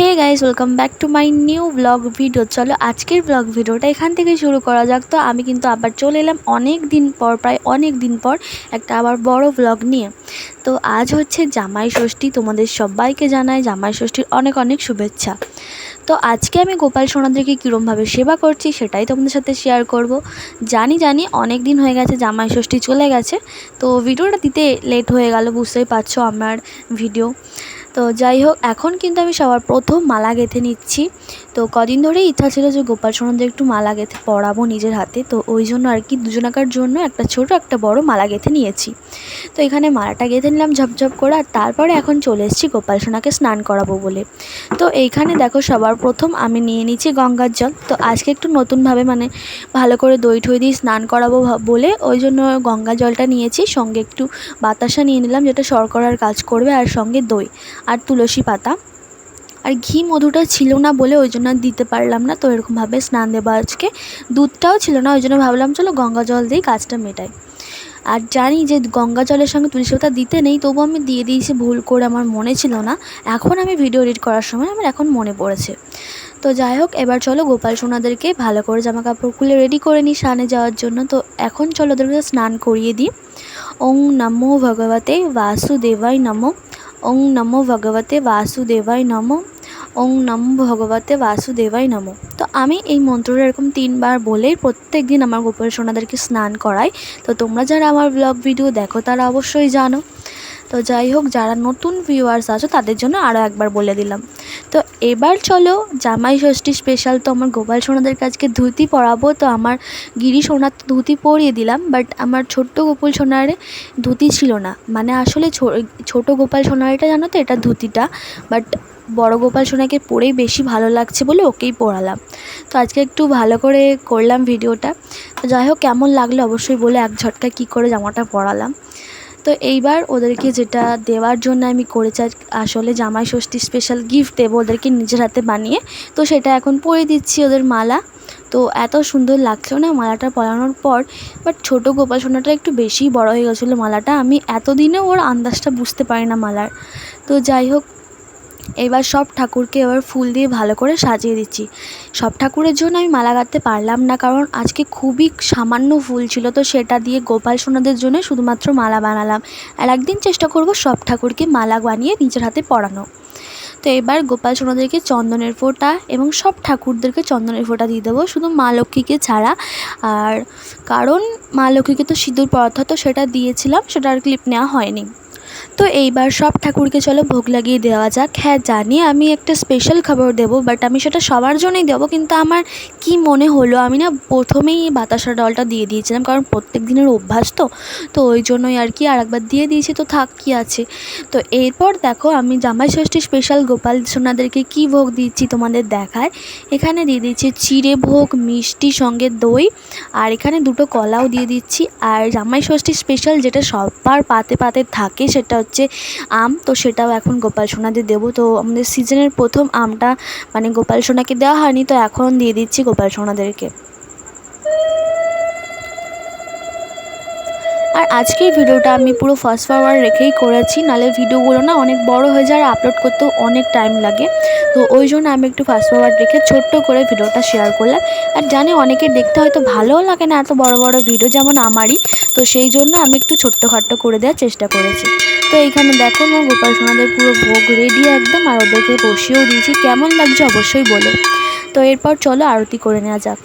Hey guys, welcome back to my new vlog video. চলো আজকের blog ভিডিওটা এখান থেকে শুরু করা যাক। তো আমি কিন্তু আবার চলে এলাম প্রায় অনেক দিন পর একটা আবার বড় ব্লগ নিয়ে। তো আজ হচ্ছে জামাই ষষ্ঠী, তোমাদের সবাইকে জানাই জামাই ষষ্ঠীর অনেক অনেক শুভেচ্ছা। তো আজকে আমি গোপাল সোনাদেরকে কীরমভাবে সেবা করছি সেটাই তোমাদের সাথে শেয়ার করব। জানি অনেক দিন হয়ে গেছে, জামাই ষষ্ঠী চলে গেছে, তো ভিডিওটা দিতে লেট হয়ে গেল, বুঝতেই পারছো আমার ভিডিও। তো যাই হোক, এখন কিন্তু আমি সবার প্রথম মালা গেঁথে নিচ্ছি। তো কদিন ধরেই ইচ্ছা ছিল যে গোপাল সোনাদের একটু মালা গেঁথে পরাবো নিজের হাতে, তো ওই জন্য আর কি দুজনাকার জন্য একটা ছোট একটা বড় মালা গেঁথে নিয়েছি। তো এখানে মালাটা গেঁথে নিলাম ঝপঝপ করে, আর তারপরে এখন চলে এসেছি গোপাল সোনাকে স্নান করাবো বলে। তো এইখানে দেখো সবার প্রথম আমি নিয়ে নিচ্ছি গঙ্গার জল। তো আজকে একটু নতুনভাবে ভালো করে দই ঠই দিয়ে স্নান করাবো বলে ওই জন্য গঙ্গা জলটা নিয়েছি, সঙ্গে একটু বাতাসা নিয়ে নিলাম যেটা শর্করার কাজ করবে, আর সঙ্গে দই আর তুলসী পাতা। আর ঘি মধুটা ছিল না বলে ওই জন্য দিতে পারলাম না, তো এরকমভাবে স্নান দেবো আজকে। দুধটাও ছিল না, ওই জন্য ভাবলাম চলো গঙ্গা জল দিয়েই কাজটা মেটাই। আর জানি যে গঙ্গা জলের সঙ্গে তুলসী পাতা দিতে নেই, তবু আমি দিয়ে দিয়েছি ভুল করে, আমার মনে ছিল না। এখন আমি ভিডিও এডিট করার সময় আমার এখন মনে পড়েছে। তো যাই হোক, এবার চলো গোপাল সোনাদেরকে ভালো করে জামা কাপড় খুলে রেডি করে নিই স্নানে যাওয়ার জন্য। তো এখন চলো ওদেরকে স্নান করিয়ে দিই। ওং নমো ভগবতে বাসুদেবায় নমঃ। ওং নমো ভগবতে বাসুদেবায় নমঃ। ওং নমো ভগবতে বাসুদেবায় নমঃ। তো আমি এই মন্ত্রটা এরকম 3 বার বলেই প্রত্যেক দিন আমার গোপাল সোনাদেরকে স্নান করাই। তো তোমরা যারা আমার ব্লগ ভিডিও দেখো তারা অবশ্যই জানো। তো যাই হোক, যারা নতুন ভিউয়ার্স আছো তাদের জন্য আরও একবার বলে দিলাম। তো এবার চলো জামাই ষষ্ঠী স্পেশাল, তো আমার গোপাল সোনাদেরকে আজকে ধুতি পরাবো। তো আমার গিরি সোনার ধুতি পরিয়ে দিলাম, বাট আমার ছোট্ট গোপাল সোনারে ধুতি ছিল না। আসলে ছোট গোপাল সোনারটা জানো তো, এটা ধুতিটা, বাট বড় গোপাল সোনাকে পরেই বেশি ভালো লাগছে বলে ওকেই পরালাম। তো আজকে একটু ভালো করে করলাম ভিডিওটা। তো যাই হোক, কেমন লাগলো অবশ্যই বলে এক ঝটকা কী করে জামাটা পরালাম। তো এইবার ওদেরকে যেটা দেওয়ার জন্য আমি করেছি, আসলে জামাই ষষ্ঠী স্পেশাল গিফট দেবো ওদেরকে নিজের হাতে বানিয়ে, তো সেটা এখন পরিয়ে দিচ্ছি ওদের মালা। তো এত সুন্দর লাগছিল না মালাটা পরানোর পর, বাট ছোটো গোপাল সোনাটা একটু বেশি বড় হয়ে গেছিলো মালাটা, আমি এতদিনেও ওর আন্দাজটা বুঝতে পারি না মালার। তো যাই হোক, এবার সব ঠাকুরকে এবার ফুল দিয়ে ভালো করে সাজিয়ে দিচ্ছি। সব ঠাকুরের জন্য আমি মালা গাঁথতে পারলাম না, কারণ আজকে খুবই সামান্য ফুল ছিল, তো সেটা দিয়ে গোপাল সোনাদের জন্য শুধুমাত্র মালা বানালাম। আর একদিন চেষ্টা করব সব ঠাকুরকে মালা বানিয়ে নিজের হাতে পরানো। তো এবার গোপাল সোনাদেরকে চন্দনের ফোঁটা এবং সব ঠাকুরদেরকে চন্দনের ফোঁটা দিয়ে দেবো, শুধু মা লক্ষ্মীকে ছাড়া। আর কারণ মা লক্ষ্মীকে তো সিঁদুর পরাতে হতো, সেটা দিয়েছিলাম, সেটা আর ক্লিপ নেওয়া হয়নি। তো এইবার সব ঠাকুরকে চলো ভোগ লাগিয়ে দেওয়া যাক। হ্যাঁ জানি আমি একটা স্পেশাল খাবার দেবো, বাট আমি সেটা সবার জন্যই দেবো, কিন্তু আমার কি মনে হলো আমি না প্রথমেই এই বাতাসা ডালটা দিয়ে দিয়েছিলাম, কারণ প্রত্যেক দিনের অভ্যাস তো ওই জন্যই আর কি আরেকবার দিয়ে দিয়েছি, তো থাক কি আছে। তো এরপর দেখো আমি জামাই ষষ্ঠী স্পেশাল গোপাল সোনাদেরকে কী ভোগ দিচ্ছি তোমাদের দেখায়। এখানে দিয়ে দিচ্ছি চিড়ে ভোগ, মিষ্টি সঙ্গে দই, আর এখানে 2টো কলাও দিয়ে দিচ্ছি। আর জামাই ষষ্ঠী স্পেশাল যেটা সবার পাতে পাতে থাকে সেটা হচ্ছে আম, তো সেটাও এখন গোপাল সোনাদের দেবো। তো আমাদের সিজনের প্রথম আমটা গোপাল সোনাকে দেওয়া হয়নি, তো এখন দিয়ে দিচ্ছি গোপাল সোনাদেরকে। আর আজকের ভিডিওটা আমি পুরো ফাস্ট ফরওয়ার্ড রেখেই করেছি, নাহলে ভিডিওগুলো না অনেক বড় হয়ে যায় আর আপলোড করতেও অনেক টাইম লাগে। তো ওই জন্য আমি একটু ফাস্ট ফরওয়ার্ড রেখে ছোট্ট করে ভিডিওটা শেয়ার করলাম। আর জানি অনেকের দেখতে হয়তো ভালোও লাগে না এত বড় বড় ভিডিও, যেমন আমারই, তো সেই জন্য আমি একটু ছোট্টখাট্টো করে দেওয়ার চেষ্টা করেছি। তো এইখানে দেখো আমার গোপাল সোনাদের পুরো ভোগ রেডি একদম, আর ওদেরকে বসিয়েও দিয়েছি। কেমন লাগছে অবশ্যই বলো। তো এরপর চলো আরতি করে নেওয়া যাক।